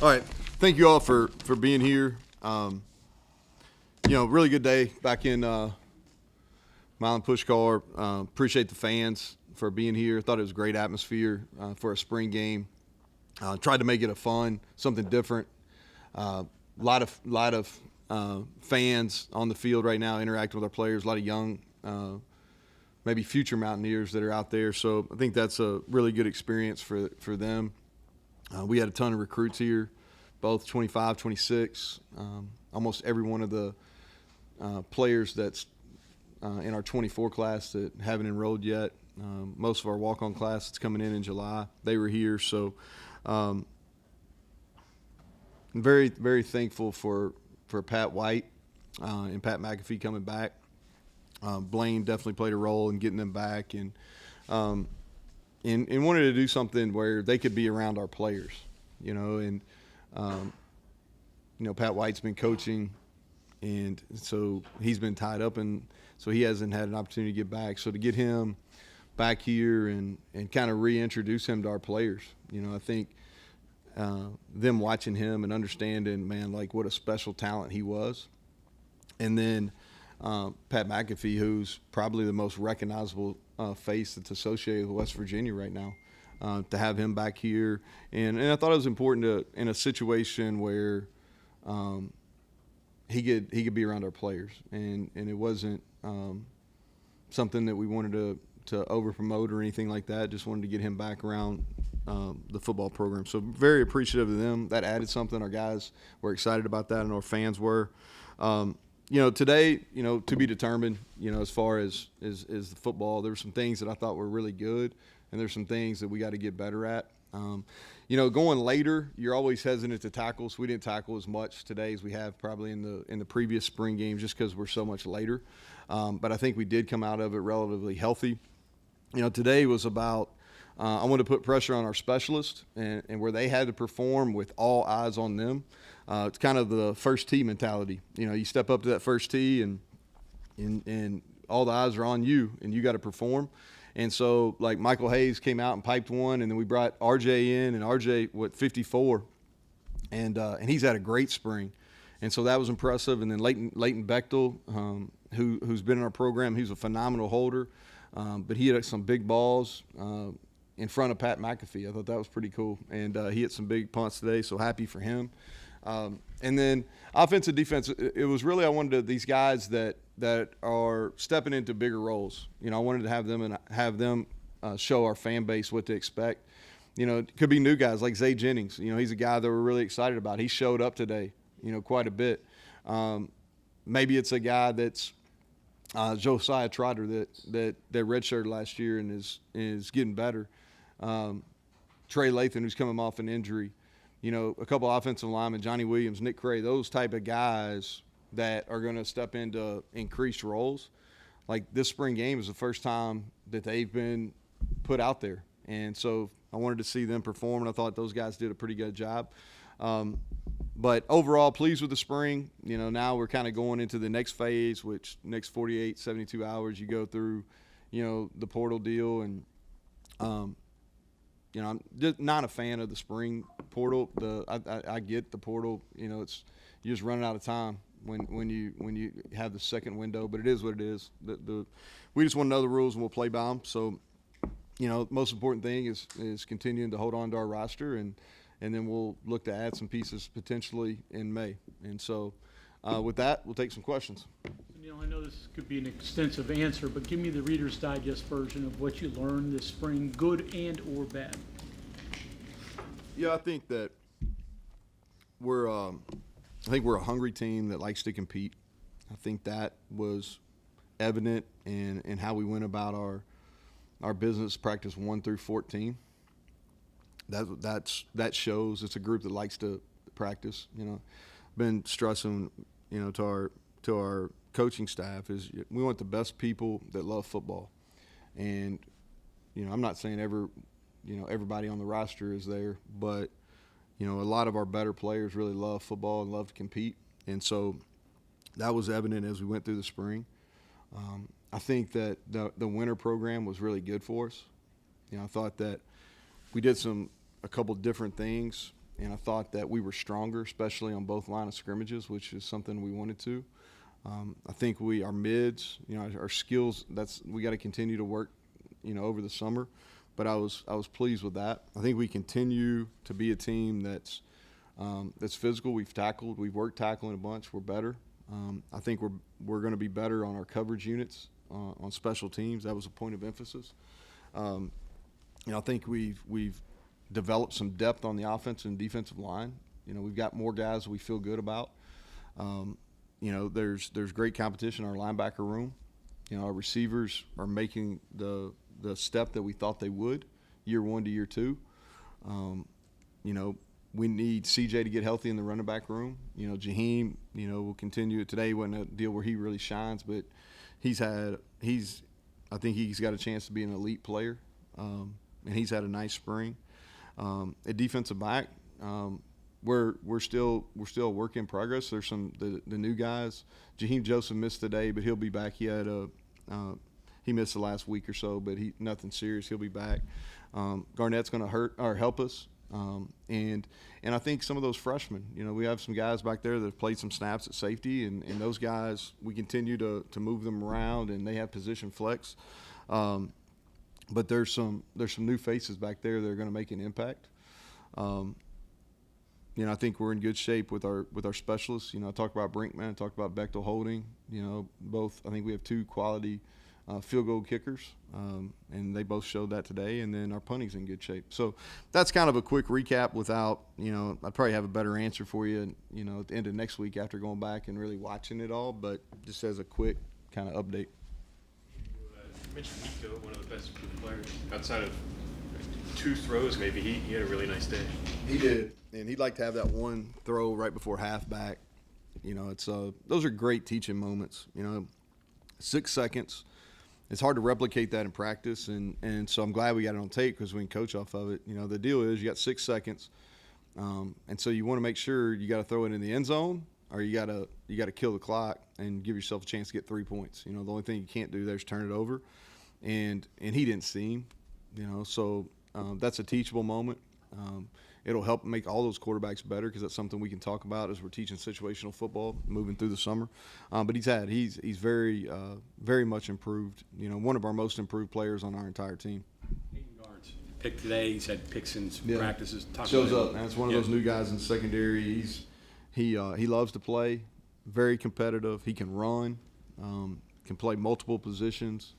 All right. Thank you all for being here. Really good day back in Milan Pushkar. Appreciate the fans for being here. Thought it was a great atmosphere for a spring game. Tried to make it a fun, something different. Lot of fans on the field right now interacting with our players. A lot of young, maybe future Mountaineers that are out there. So I think that's a really good experience for them. We had a ton of recruits here, both 25, 26. Almost every one of the players that's in our 24 class that haven't enrolled yet. Most of our walk-on class that's coming in July, they were here. So I'm very, very thankful for Pat White and Pat McAfee coming back. Blaine definitely played a role in getting them back, and wanted to do something where they could be around our players, and Pat White's been coaching, and so he's been tied up, and so he hasn't had an opportunity to get back. So to get him back here and kind of reintroduce him to our players, I think them watching him and understanding, man, like what a special talent he was. And then Pat McAfee, who's probably the most recognizable face that's associated with West Virginia right now, to have him back here. And I thought it was important in a situation where he could be around our players, and it wasn't something that we wanted to over promote or anything like that. Just wanted to get him back around the football program. So very appreciative of them. That added something. Our guys were excited about that, and our fans were. Today, to be determined, as far as the football, there were some things that I thought were really good, and there's some things that we got to get better at. Going later, you're always hesitant to tackle, so we didn't tackle as much today as we have probably in the previous spring games just because we're so much later. But I think we did come out of it relatively healthy. Today was about I wanted to put pressure on our specialists and where they had to perform with all eyes on them. It's kind of the first tee mentality. You step up to that first tee and all the eyes are on you, and you got to perform. And so, like, Michael Hayes came out and piped one, and then we brought RJ in, and RJ, 54, and he's had a great spring. And so that was impressive. And then Leighton Bechtel, who's been in our program, he's a phenomenal holder, but he had some big balls in front of Pat McAfee. I thought that was pretty cool. And he hit some big punts today, so happy for him. And then offensive defense, it was really I wanted these guys that are stepping into bigger roles. I wanted to have them show our fan base what to expect. It could be new guys like Zay Jennings. He's a guy that we're really excited about. He showed up today, quite a bit. Maybe it's a guy that's Josiah Trotter that redshirted last year and is getting better. Trey Lathan, who's coming off an injury. A couple offensive linemen, Johnny Williams, Nick Cray, those type of guys that are going to step into increased roles. Like this spring game is the first time that they've been put out there. And so I wanted to see them perform, and I thought those guys did a pretty good job. But overall, pleased with the spring. Now we're kind of going into the next phase, which next 48, 72 hours you go through, the portal deal. And, I'm just not a fan of the spring portal. I get the portal. You're just running out of time when you have the second window. But it is what it is. We just want to know the rules and we'll play by them. So, most important thing is continuing to hold on to our roster, and then we'll look to add some pieces potentially in May. And so, with that, we'll take some questions. Neal, I know this could be an extensive answer, but give me the Reader's Digest version of what you learned this spring, good and or bad. Yeah, I think that we're a hungry team that likes to compete. I think that was evident in how we went about our business practice 1 through 14. That shows it's a group that likes to practice. Been stressing, to our coaching staff is we want the best people that love football, and I'm not saying everybody on the roster is there, but a lot of our better players really love football and love to compete, and so that was evident as we went through the spring. I think that the winter program was really good for us. I thought that we did a couple different things I thought that we were stronger, especially on both line of scrimmages, which is something we wanted to. I think our mids, our skills, we got to continue to work, over the summer. But I was pleased with that. I think we continue to be a team that's physical. We've worked tackling a bunch. We're better. I think we're going to be better on our coverage units on special teams. That was a point of emphasis. I think we've developed some depth on the offensive and defensive line. We've got more guys we feel good about. There's great competition in our linebacker room. Our receivers are making the step that we thought they would year one to year two. We need CJ to get healthy in the running back room. Jaheim, will continue. Today wasn't a deal where he really shines, but I think he's got a chance to be an elite player. And he's had a nice spring. At defensive back, we're still a work in progress. There's the new guys. Jaheim Joseph missed today, but he'll be back. He missed the last week or so, but nothing serious. He'll be back. Garnett's going to help us. And I think some of those freshmen, we have some guys back there that have played some snaps at safety, and those guys, we continue to move them around, and they have position flex. But there's some new faces back there that are going to make an impact. I think we're in good shape with our specialists. I talked about Brinkman, I talked about Bechtel Holding. Both. I think we have two quality field goal kickers, and they both showed that today. And then our punting's in good shape. So that's kind of a quick recap. Without I'd probably have a better answer for you, at the end of next week after going back and really watching it all. But just as a quick kind of update. You mentioned Nico, one of the best improved players. Outside of 2 throws, maybe he had a really nice day. He did, and he'd like to have that one throw right before halfback. Those are great teaching moments. 6 seconds. It's hard to replicate that in practice, and so I'm glad we got it on tape because we can coach off of it. The deal is you got 6 seconds, and so you want to make sure you got to throw it in the end zone, or you got to kill the clock and give yourself a chance to get 3 points. The only thing you can't do there is turn it over, and he didn't see him. So that's a teachable moment. It'll help make all those quarterbacks better because that's something we can talk about as we're teaching situational football moving through the summer. But he's very very much improved. One of our most improved players on our entire team. Yards. Pick today. He's had picks in practices. Shows up, man. It's one of those new guys in the secondary. He loves to play. Very competitive. He can run. Can play multiple positions.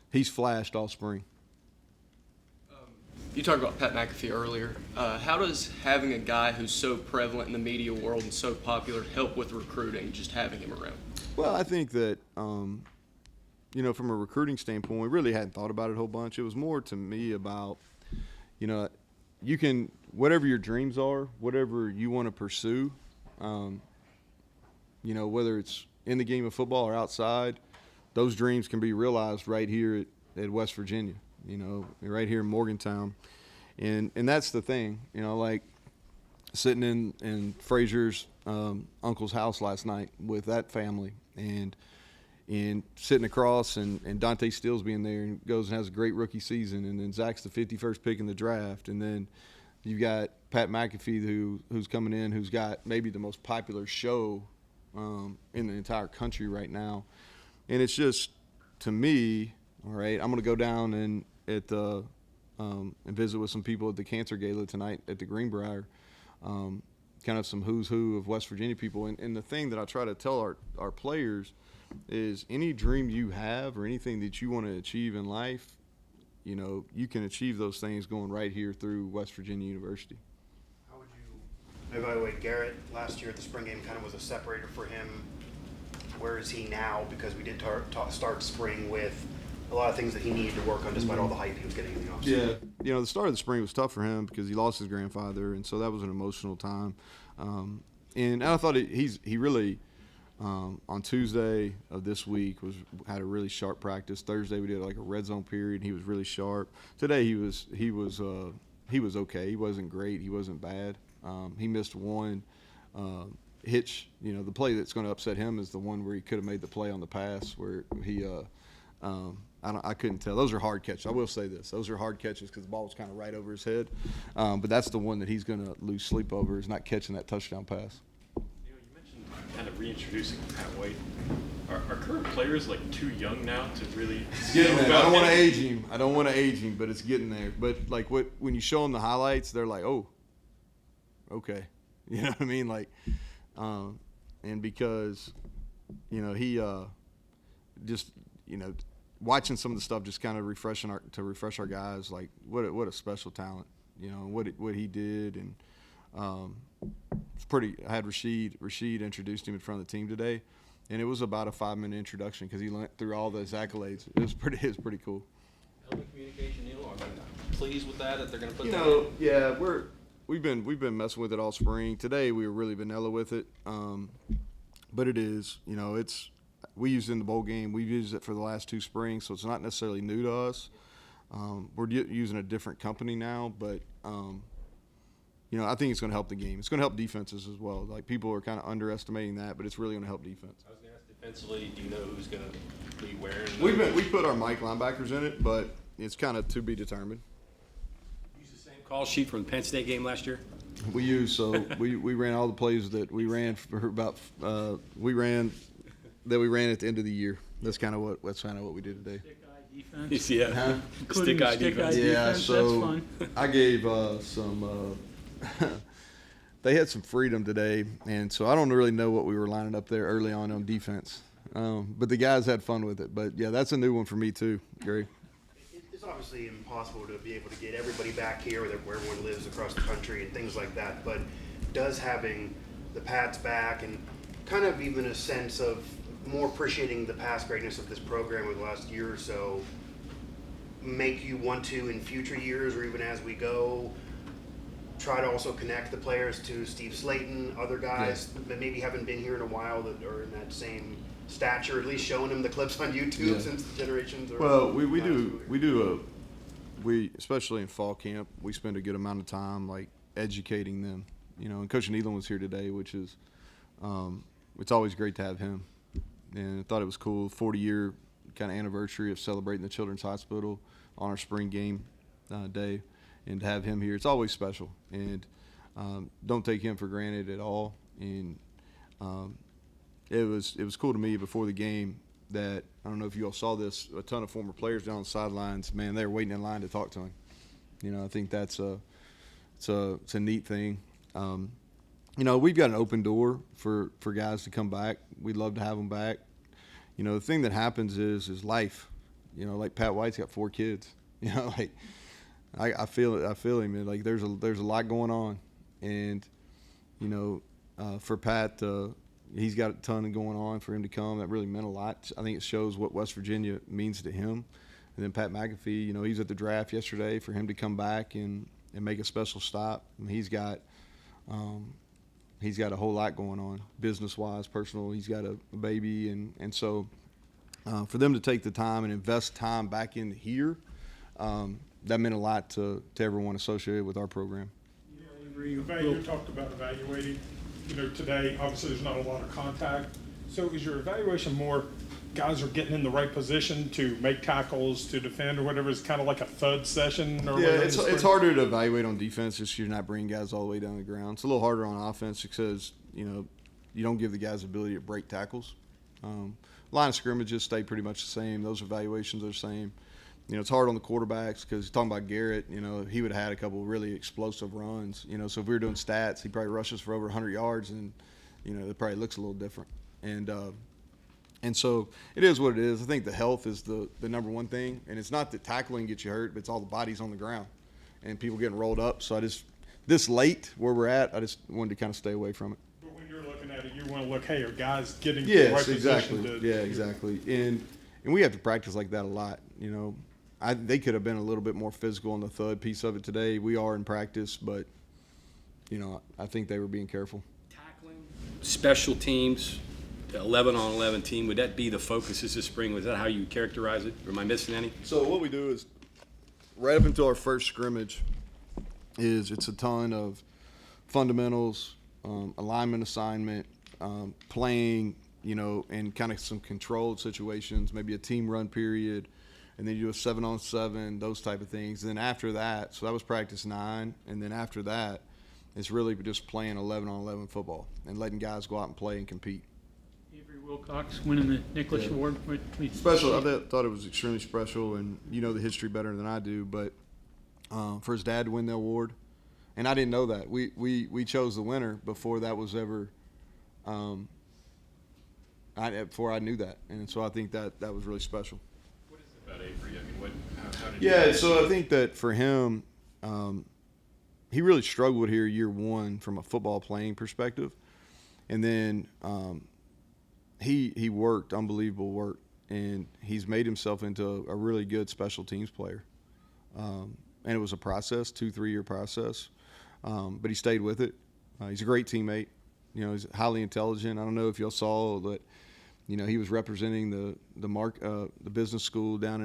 He's flashed all spring. You talked about Pat McAfee earlier. How does having a guy who's so prevalent in the media world and so popular help with recruiting, just having him around? Well, I think that, from a recruiting standpoint, we really hadn't thought about it a whole bunch. It was more to me about, you can, whatever your dreams are, whatever you want to pursue, whether it's in the game of football or outside, those dreams can be realized right here at West Virginia. Right here in Morgantown. And that's the thing, like sitting in Frazier's uncle's house last night with that family and sitting across and Dante Steele's being there and goes and has a great rookie season. And then Zach's the 51st pick in the draft. And then you've got Pat McAfee who's coming in, who's got maybe the most popular show in the entire country right now. And it's just, to me, all right, I'm going to go down and visit with some people at the Cancer Gala tonight at the Greenbrier, kind of some who's who of West Virginia people. And the thing that I try to tell our players is any dream you have or anything that you want to achieve in life, you can achieve those things going right here through West Virginia University. How would you evaluate Garrett? Last year at the spring game kind of was a separator for him. Where is he now? Because we did start spring with a lot of things that he needed to work on despite all the hype he was getting in the offseason. Yeah. The start of the spring was tough for him because he lost his grandfather, and so that was an emotional time. And I thought he really, on Tuesday of this week, had a really sharp practice. Thursday we did like a red zone period, and he was really sharp. Today he was okay. He wasn't great. He wasn't bad. He missed one hitch. The play that's going to upset him is the one where he could have made the play on the pass where he I couldn't tell. Those are hard catches. I will say this. Those are hard catches because the ball was kind of right over his head. But that's the one that he's going to lose sleep over, is not catching that touchdown pass. You mentioned kind of reintroducing Pat White. Are current players like too young now to really Getting know there. I about don't want to him? age him, but it's getting there. But like when you show them the highlights, they're like, oh, okay, you know what I mean? Like, and because, you know, he just, you know, watching some of the stuff, just kind of refresh our guys, like what a special talent, you know, what he did, and it's pretty. I had Rashid introduced him in front of the team today. And it was about a 5-minute introduction because he went through all those accolades. It was pretty cool. Element communication, Neal. Are they pleased with that they're going to put You that know, in? yeah, we've been messing with it all spring. Today we were really vanilla with it, but it is, you know, we used it in the bowl game. We've used it for the last 2 springs, so it's not necessarily new to us. We're using a different company now, but you know, I think it's going to help the game. It's going to help defenses as well. Like, people are kind of underestimating that, but it's really going to help defense. I was going to ask defensively, do you know who's going to be wearing We put our Mike linebackers in it, but it's kind of to be determined. Use the same call sheet from the Penn State game last year? We ran all the plays that we ran for about we ran at the end of the year. That's kind of what we did today. Stick-eye defense. Yeah. Huh? Including Stick-eye stick-eye defense. Yeah, defense, so that's fun. I gave some. They had some freedom today, and so I don't really know what we were lining up there early on defense. But the guys had fun with it. But yeah, that's a new one for me too, Gary. It's obviously impossible to be able to get everybody back here where everyone lives across the country and things like that, but does having the Pats back and kind of even a sense of more appreciating the past greatness of this program over the last year or so make you want to, in future years or even as we go, try to also connect the players to Steve Slayton, other guys that maybe haven't been here in a while that are in that same stature, at least showing them the clips on YouTube Yeah. since generations are Well, we especially in fall camp, we spend a good amount of time like educating them, you know. And Coach Neal was here today, which is it's always great to have him. And I thought it was cool, 40-year kind of anniversary of celebrating the Children's Hospital on our spring game day, and to have him here, it's always special. And don't take him for granted at all. And it was cool to me before the game that, I don't know if you all saw this, a ton of former players down on the sidelines, man, they were waiting in line to talk to him. You know, I think that's it's a neat thing. You know, we've got an open door for guys to come back. We'd love to have them back. You know, the thing that happens is life. You know, like Pat White's got 4 kids. You know, like I feel it. I feel him. And like there's a lot going on, and you know, for Pat, he's got a ton going on. For him to come, that really meant a lot. I think it shows what West Virginia means to him. And then Pat McAfee, you know, he's at the draft yesterday. For him to come back and make a special stop, I mean, he's got a whole lot going on, business-wise, personal. He's got a baby, and so for them to take the time and invest time back in here, that meant a lot to everyone associated with our program. You talked about evaluating. You know, today, obviously, there's not a lot of contact. So is your evaluation more guys are getting in the right position to make tackles, to defend, or whatever? It's kind of like a thud session? Or Yeah, whatever it's harder to evaluate on defense just 'cause you're not bringing guys all the way down the ground. It's a little harder on offense because, you know, you don't give the guys the ability to break tackles. Line of scrimmages stay pretty much the same. Those evaluations are the same. You know, it's hard on the quarterbacks because talking about Garrett, you know, he would have had a couple really explosive runs. You know, so if we were doing stats, he probably rushes for over 100 yards, and, you know, it probably looks a little different. And so it is what it is. I think the health is the number one thing, and it's not that tackling gets you hurt, but it's all the bodies on the ground and people getting rolled up. So this late where we're at, I just wanted to kind of stay away from it. But when you're looking at it, you want to look, hey, are guys getting to the Yes, right exactly. position? Yeah, exactly. And we have to practice like that a lot. You know, they could have been a little bit more physical on the thud piece of it today. We are in practice, but, you know, I think they were being careful. Tackling, special teams, 11-on-11 team, would that be the focus this spring? Was that how you characterize it? Or am I missing any? So what we do is right up until our first scrimmage it's a ton of fundamentals, alignment assignment, playing, you know, in kind of some controlled situations, maybe a team run period, and then you do a 7-on-7, those type of things. And then after that, so that was practice 9, and then after that, it's really just playing 11-on-11 football and letting guys go out and play and compete. Avery Wilcox winning the Nicholas Award. Please. Special. I thought it was extremely special, and you know the history better than I do. But for his dad to win the award, and I didn't know that. We chose the winner before that was ever. Before I knew that, and so I think that was really special. What is it about Avery? I mean, how did Yeah, you so I think that for him, he really struggled here year 1 from a football playing perspective, and then he worked unbelievable work, and he's made himself into a really good special teams player. And it was a process, 2-3 year process, but he stayed with it. He's a great teammate. You know, he's highly intelligent. I don't know if y'all saw that. You know, he was representing the business school down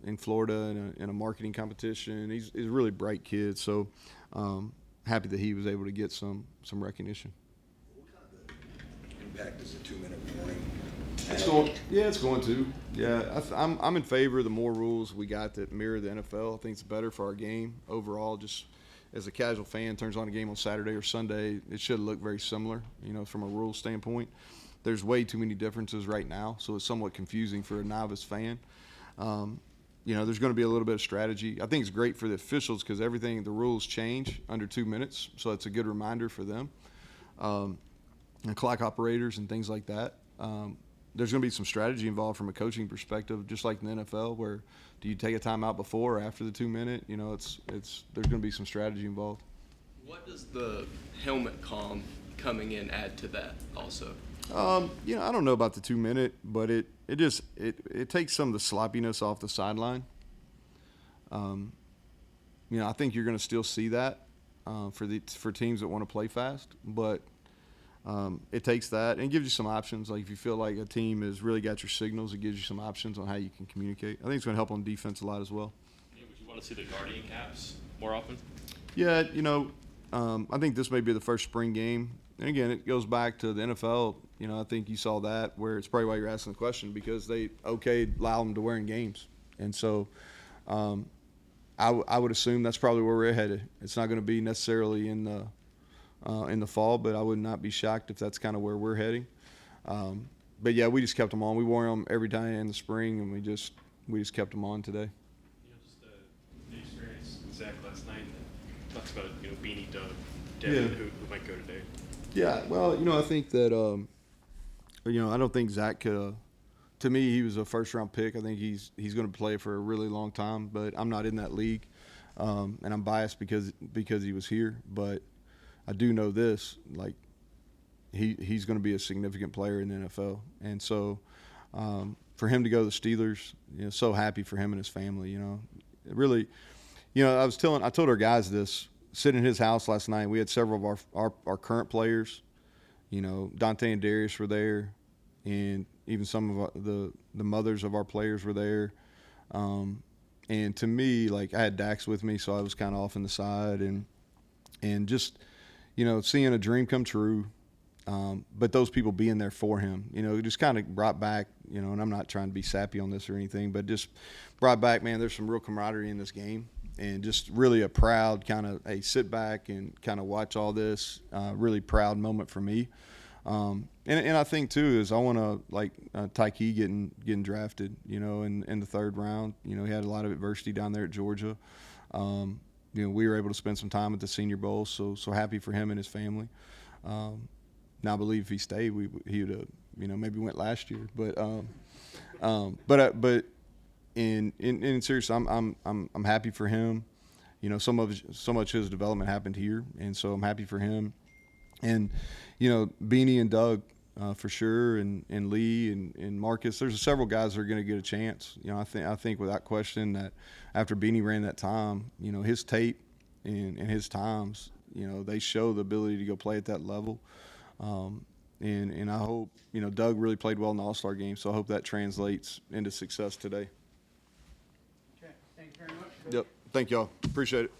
in Florida in a marketing competition. He's a really bright kid. So happy that he was able to get some recognition. What kind of impact is a 2-minute warning? It's going to. Yeah, I'm in favor of the more rules we got that mirror the NFL. I think it's better for our game overall. Just as a casual fan turns on a game on Saturday or Sunday, it should look very similar. You know, from a rule standpoint. There's way too many differences right now, so it's somewhat confusing for a novice fan. You know, there's going to be a little bit of strategy. I think it's great for the officials because the rules change under 2 minutes, so it's a good reminder for them. And clock operators and things like that. There's going to be some strategy involved from a coaching perspective, just like in the NFL, where do you take a timeout before or after the 2 minute? You know, there's going to be some strategy involved. What does the helmet calm coming in add to that also? You know, I don't know about the 2 minute, but it takes some of the sloppiness off the sideline. You know, I think you're going to still see that for teams that want to play fast, but it takes that and gives you some options. Like if you feel like a team has really got your signals, it gives you some options on how you can communicate. I think it's going to help on defense a lot as well. Yeah, would you want to see the guardian caps more often? Yeah, you know, I think this may be the first spring game. And again, it goes back to the NFL. You know, I think you saw that where it's probably why you're asking the question because they allow them to wear in games. And so I would assume that's probably where we're headed. It's not going to be necessarily in the fall, but I would not be shocked if that's kind of where we're heading. But yeah, we just kept them on. We wore them every day in the spring, and we just kept them on today. You know, just the experience with Zach last night. Talks about Beanie, Doug, Devin, who might go today. Yeah, well, you know, I think that I don't think Zach could. To me, he was a first-round pick. I think he's going to play for a really long time, but I'm not in that league, and I'm biased because he was here. But I do know this, like he's going to be a significant player in the NFL, and so for him to go to the Steelers, you know, so happy for him and his family. You know, it really, you know, I told our guys this. Sitting in his house last night, we had several of our current players. You know, Dante and Darius were there, and even some of the mothers of our players were there. And to me, like I had Dax with me, so I was kind of off in the side, and just, you know, seeing a dream come true. But those people being there for him, you know, it just kind of brought back, you know, and I'm not trying to be sappy on this or anything, but just brought back, man, there's some real camaraderie in this game. And just really a proud kind of, hey, sit back and kind of watch all this. Really proud moment for me. And I think too is I want to like Tyke getting drafted, you know, in the 3rd round. You know, he had a lot of adversity down there at Georgia. You know, we were able to spend some time at the Senior Bowl, so happy for him and his family. Now I believe if he stayed, he would have, you know, maybe went last year, but in serious, I'm happy for him. You know, so much his development happened here, and so I'm happy for him. And you know, Beanie and Doug for sure, and Lee and Marcus. There's several guys that are going to get a chance. You know, I think without question that after Beanie ran that time, you know, his tape and his times, you know, they show the ability to go play at that level. And I hope, you know, Doug really played well in the All-Star game, so I hope that translates into success today. Okay, thank you very much. Yep. Thank y'all. Appreciate it.